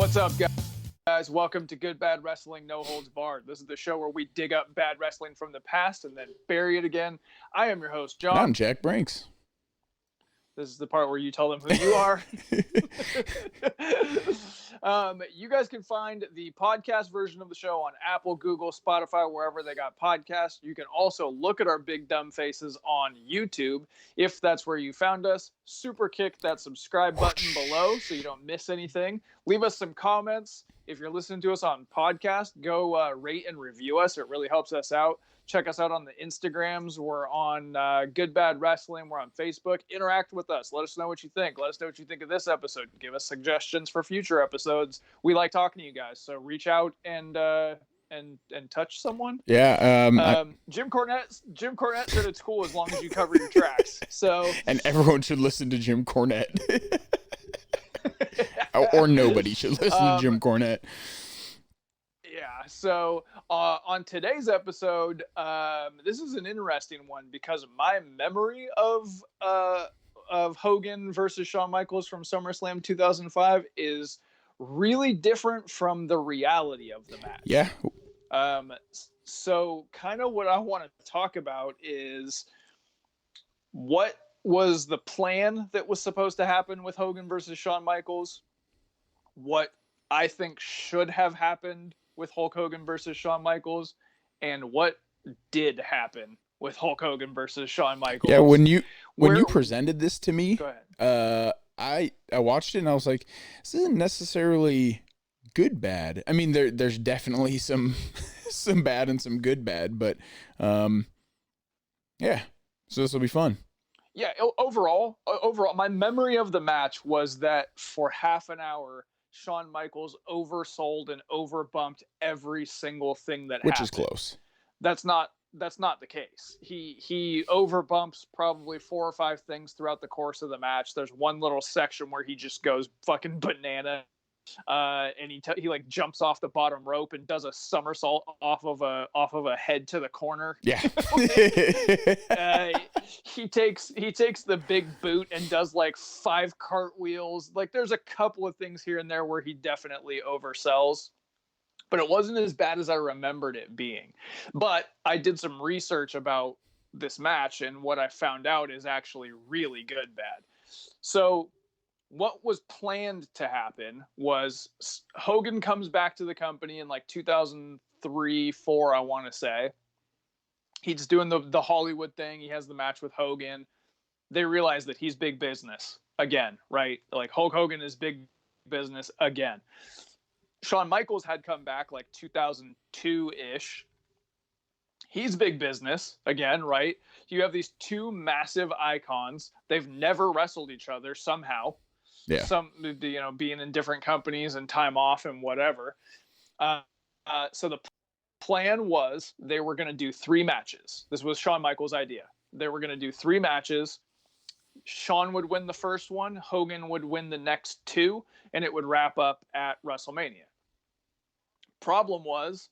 What's up, guys? Welcome to Good Bad Wrestling No Holds Barred. This is the show where we dig up bad wrestling from the past and then bury it again. I am your host, John. I'm Jack Brinks. This is the part where you tell them who you are. You guys can find the podcast version of the show on Apple, Google, Spotify, wherever they got podcasts. You can also look at our big dumb faces on YouTube. If that's where you found us, super kick that subscribe button below so you don't miss anything. Leave us some comments. If you're listening to us on podcast, go rate and review us. It really helps us out. Check us out on the Instagrams. We're on Good Bad Wrestling. We're on Facebook. Interact with us. Let us know what you think. Let us know what you think of this episode. Give us suggestions for future episodes. We like talking to you guys, so reach out and touch someone. Yeah. Jim Cornette said it's cool as long as you cover your tracks. So and everyone should listen to Jim Cornette, or nobody should listen to Jim Cornette. Yeah, so on today's episode, this is an interesting one because my memory of Hogan versus Shawn Michaels from SummerSlam 2005 is really different from the reality of the match. Yeah. So kind of what I want to talk about is what was the plan that was supposed to happen with Hogan versus Shawn Michaels, what I think should have happened with Hulk Hogan versus Shawn Michaels, and what did happen with Hulk Hogan versus Shawn Michaels. Yeah, when you presented this to me, go ahead. I watched it and I was like, this isn't necessarily good bad. I mean, there's definitely some bad and some good bad, but yeah. So this will be fun. Yeah, overall, my memory of the match was that for half an hour, Shawn Michaels oversold and overbumped every single thing that happened. Which is close. That's not the case. He overbumps probably 4 or 5 things throughout the course of the match. There's one little section where he just goes fucking banana, and he like jumps off the bottom rope and does a somersault off of a head to the corner. Yeah. He takes the big boot and does like 5 cartwheels. Like there's a couple of things here and there where he definitely oversells, but it wasn't as bad as I remembered it being. But I did some research about this match, and what I found out is actually really good bad. So what was planned to happen was Hogan comes back to the company in like 2003-4, I want to say. He's doing the Hollywood thing. He has the match with Hogan. They realize that he's big business again, right? Like Hulk Hogan is big business again. Shawn Michaels had come back like 2002-ish. He's big business again, right? You have these 2 massive icons. They've never wrestled each other somehow. Yeah. Some, being in different companies and time off and whatever. So the plan was they were going to do 3 matches. This was Shawn Michaels' idea. They were going to do 3 matches. Shawn would win the first one. Hogan would win the next 2, and it would wrap up at WrestleMania. Problem was,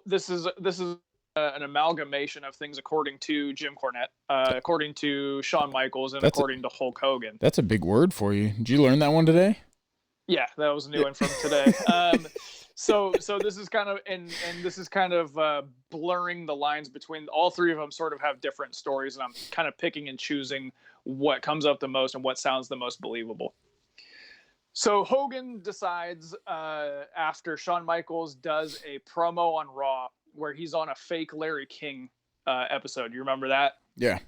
this is an amalgamation of things according to Jim Cornette, according to Shawn Michaels, and according to Hulk Hogan. That's a big word for you. Did you learn that one today? Yeah, that was a new one from today. So this is kind of and this is kind of blurring the lines between all 3 of them. Sort of have different stories, and I'm kind of picking and choosing what comes up the most and what sounds the most believable. So Hogan decides after Shawn Michaels does a promo on Raw where he's on a fake Larry King episode. You remember that? Yeah.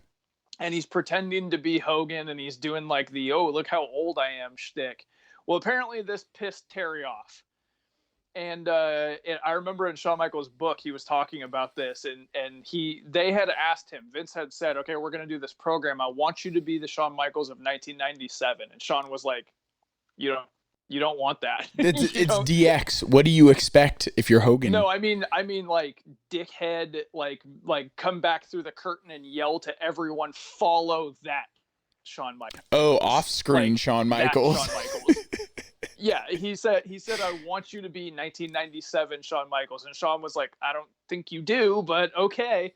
And he's pretending to be Hogan, and he's doing like the, oh, look how old I am shtick. Well, apparently this pissed Terry off. And I remember in Shawn Michaels' book, he was talking about this, and they had asked him, Vince had said, okay, we're going to do this program. I want you to be the Shawn Michaels of 1997. And Shawn was like, you don't want that. It's DX. What do you expect if you're Hogan? No, I mean like dickhead, like come back through the curtain and yell to everyone, follow that Shawn Michaels. Oh, off-screen like Shawn Michaels. Shawn Michaels. Yeah, he said, I want you to be 1997 Shawn Michaels. And Shawn was like, I don't think you do, but okay.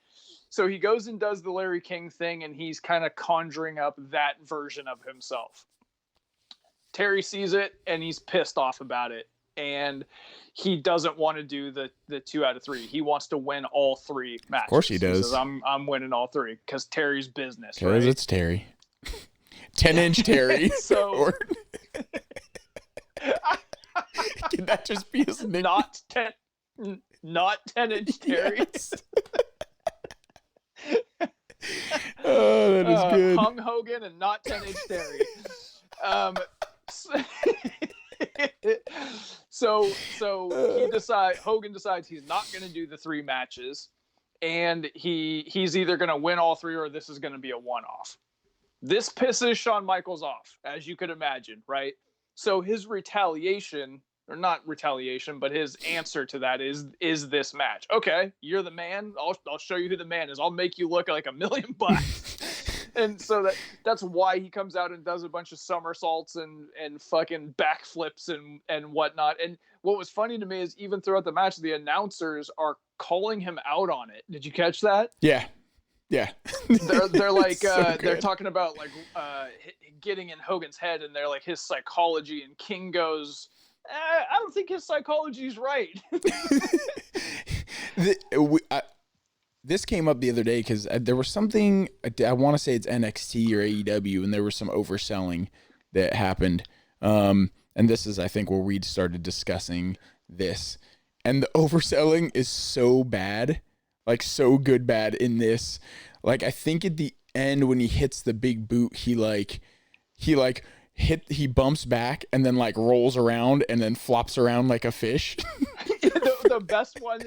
So he goes and does the Larry King thing, and he's kind of conjuring up that version of himself. Terry sees it and he's pissed off about it. And he doesn't want to do the 2 out of 3. He wants to win all 3 matches. Of course he does. He says, I'm winning all 3 because Terry's business, because right? it's Terry. 10-inch Terry. So can that just be his name? Not 10-inch Terry. Yes. Oh, that is good. Hung Hogan and not 10-inch Terry. So Hogan decides he's not going to do the 3 matches, and he's either going to win all 3 or this is going to be a one-off. This pisses Shawn Michaels off, as you could imagine, right? So his retaliation, or not retaliation, but his answer to that is this match. Okay, you're the man. I'll show you who the man is. I'll make you look like $1 million. And so that's why he comes out and does a bunch of somersaults and fucking backflips and whatnot. And what was funny to me is even throughout the match, the announcers are calling him out on it. Did you catch that? Yeah. They're like so they're talking about like getting in Hogan's head, and they're like his psychology. And King goes, I don't think his psychology is right. This came up the other day because there was something, I want to say it's NXT or AEW, and there was some overselling that happened. And this is, I think, where we started discussing this. And the overselling is so bad, like so good bad in this. Like, I think at the end when he hits the big boot, he bumps back and then like rolls around and then flops around like a fish. The best one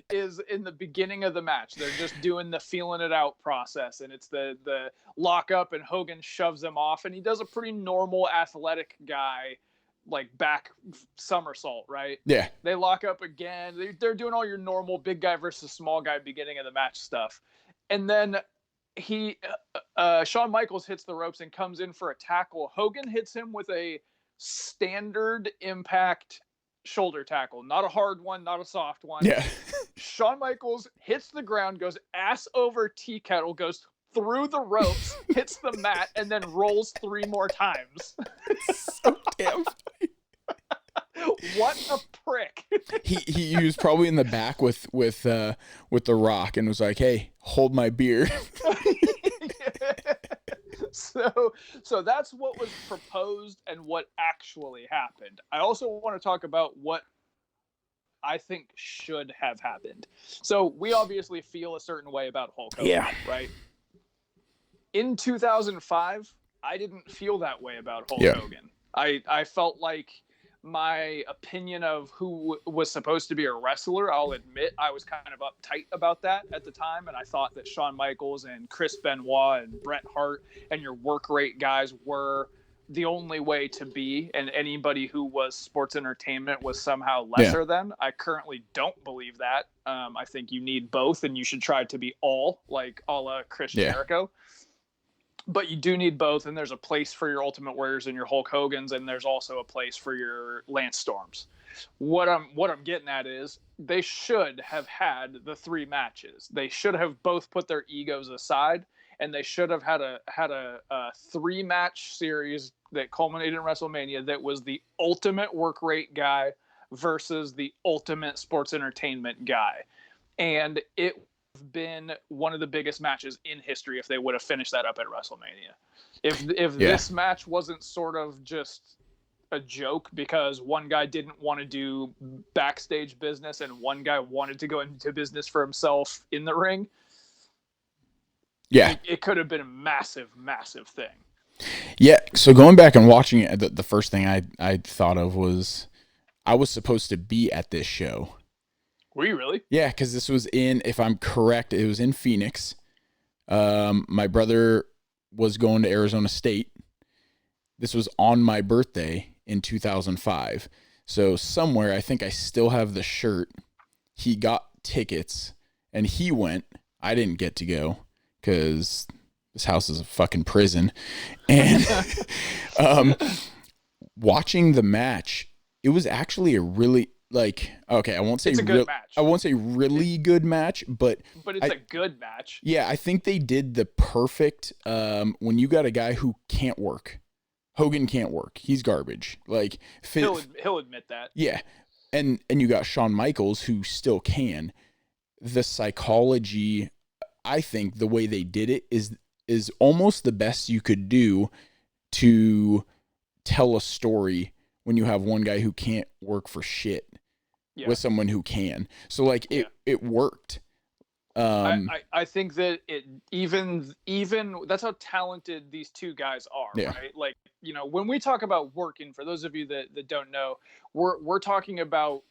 is in the beginning of the match. They're just doing the feeling it out process, and it's the lock up, and Hogan shoves him off, and he does a pretty normal athletic guy like back somersault, right? Yeah. They lock up again. They're doing all your normal big guy versus small guy beginning of the match stuff. And then Shawn Michaels hits the ropes and comes in for a tackle. Hogan hits him with a standard Impact shoulder tackle, not a hard one, not a soft one. Yeah. Shawn Michaels hits the ground, goes ass over tea kettle, goes through the ropes, hits the mat, and then rolls 3 more times. So damn funny. What a prick. He was probably in the back with the Rock and was like, "Hey, hold my beer." So that's what was proposed and what actually happened. I also want to talk about what I think should have happened. So we obviously feel a certain way about Hulk Hogan, yeah, right? In 2005, I didn't feel that way about Hulk Hogan. I felt like my opinion of who was supposed to be a wrestler, I'll admit I was kind of uptight about that at the time, and I thought that Shawn Michaels and Chris Benoit and Bret Hart and your work rate guys were the only way to be, and anybody who was sports entertainment was somehow lesser than. I currently don't believe that. I think you need both, and you should try to be all, like a la Chris Jericho. But you do need both, and there's a place for your Ultimate Warriors and your Hulk Hogans, and there's also a place for your Lance Storms. What I'm getting at is they should have had the 3 matches. They should have both put their egos aside, and they should have had a 3-match series that culminated in WrestleMania that was the ultimate work rate guy versus the ultimate sports entertainment guy. And it been one of the biggest matches in history if they would have finished that up at WrestleMania. If this match wasn't sort of just a joke because one guy didn't want to do backstage business and one guy wanted to go into business for himself in the ring, it could have been a massive thing. Yeah, so going back and watching it, the first thing I thought of was I was supposed to be at this show. Were you really? Yeah, because this was if I'm correct, it was in Phoenix. My brother was going to Arizona State. This was on my birthday in 2005. So somewhere, I think I still have the shirt. He got tickets, and he went. I didn't get to go because this house is a fucking prison. And watching the match, it was actually a really... I won't say it's a good match. I won't say really good match, but it's a good match. Yeah, I think they did the perfect when you got a guy who can't work, Hogan can't work. He's garbage. Like he'll admit that. Yeah. And you got Shawn Michaels, who still can. The psychology, I think the way they did it is almost the best you could do to tell a story when you have one guy who can't work for shit with someone who can. So like it worked. I think that it even that's how talented these two guys are, right? Like, you know, when we talk about working, for those of you that don't know, we're talking about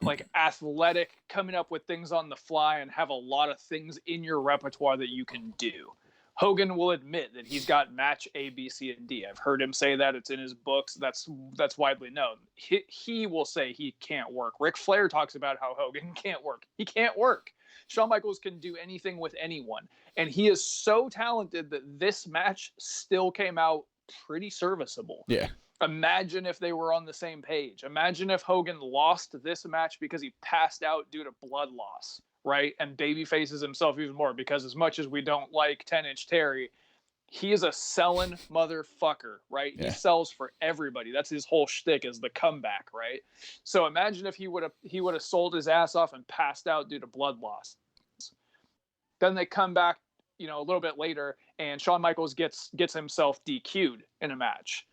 like athletic, coming up with things on the fly and have a lot of things in your repertoire that you can do. Hogan will admit that he's got match A, B, C, and D. I've heard him say that. It's in his books. That's widely known. He will say he can't work. Ric Flair talks about how Hogan can't work. He can't work. Shawn Michaels can do anything with anyone. And he is so talented that this match still came out pretty serviceable. Yeah. Imagine if they were on the same page. Imagine if Hogan lost this match because he passed out due to blood loss, right? And baby faces himself even more, because as much as we don't like 10-inch Terry, he is a selling motherfucker, right? Yeah. He sells for everybody. That's his whole shtick, is the comeback, right? So imagine if he would have sold his ass off and passed out due to blood loss. Then they come back, you know, a little bit later, and Shawn Michaels gets himself DQ'd in a match.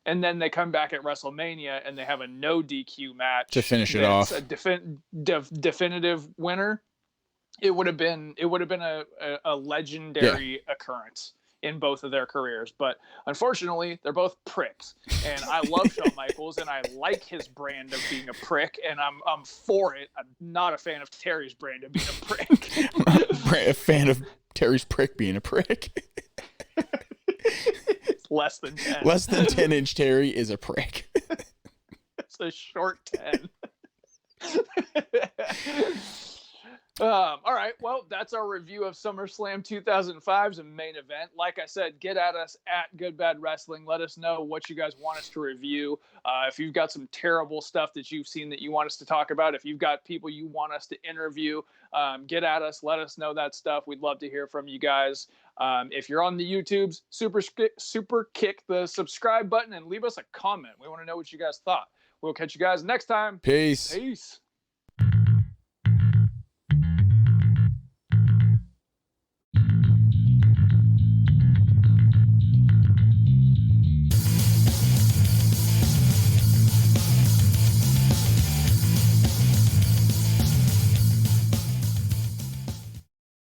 And then they come back at WrestleMania and they have a no DQ match to finish it off. A definitive winner. It would have been a legendary occurrence in both of their careers. But unfortunately, they're both pricks. And I love Shawn Michaels, and I like his brand of being a prick, and I'm for it. I'm not a fan of Terry's brand of being a prick. A fan of Terry's prick being a prick. Less than 10. Less than 10-inch Terry is a prick. It's a short 10. All right, well, that's our review of SummerSlam 2005's main event. Like I said, get at us at GoodBad Wrestling. Let us know what you guys want us to review. If you've got some terrible stuff that you've seen that you want us to talk about, if you've got people you want us to interview, get at us. Let us know that stuff. We'd love to hear from you guys. If you're on the YouTubes, super kick the subscribe button and leave us a comment. We want to know what you guys thought. We'll catch you guys next time. Peace. Peace.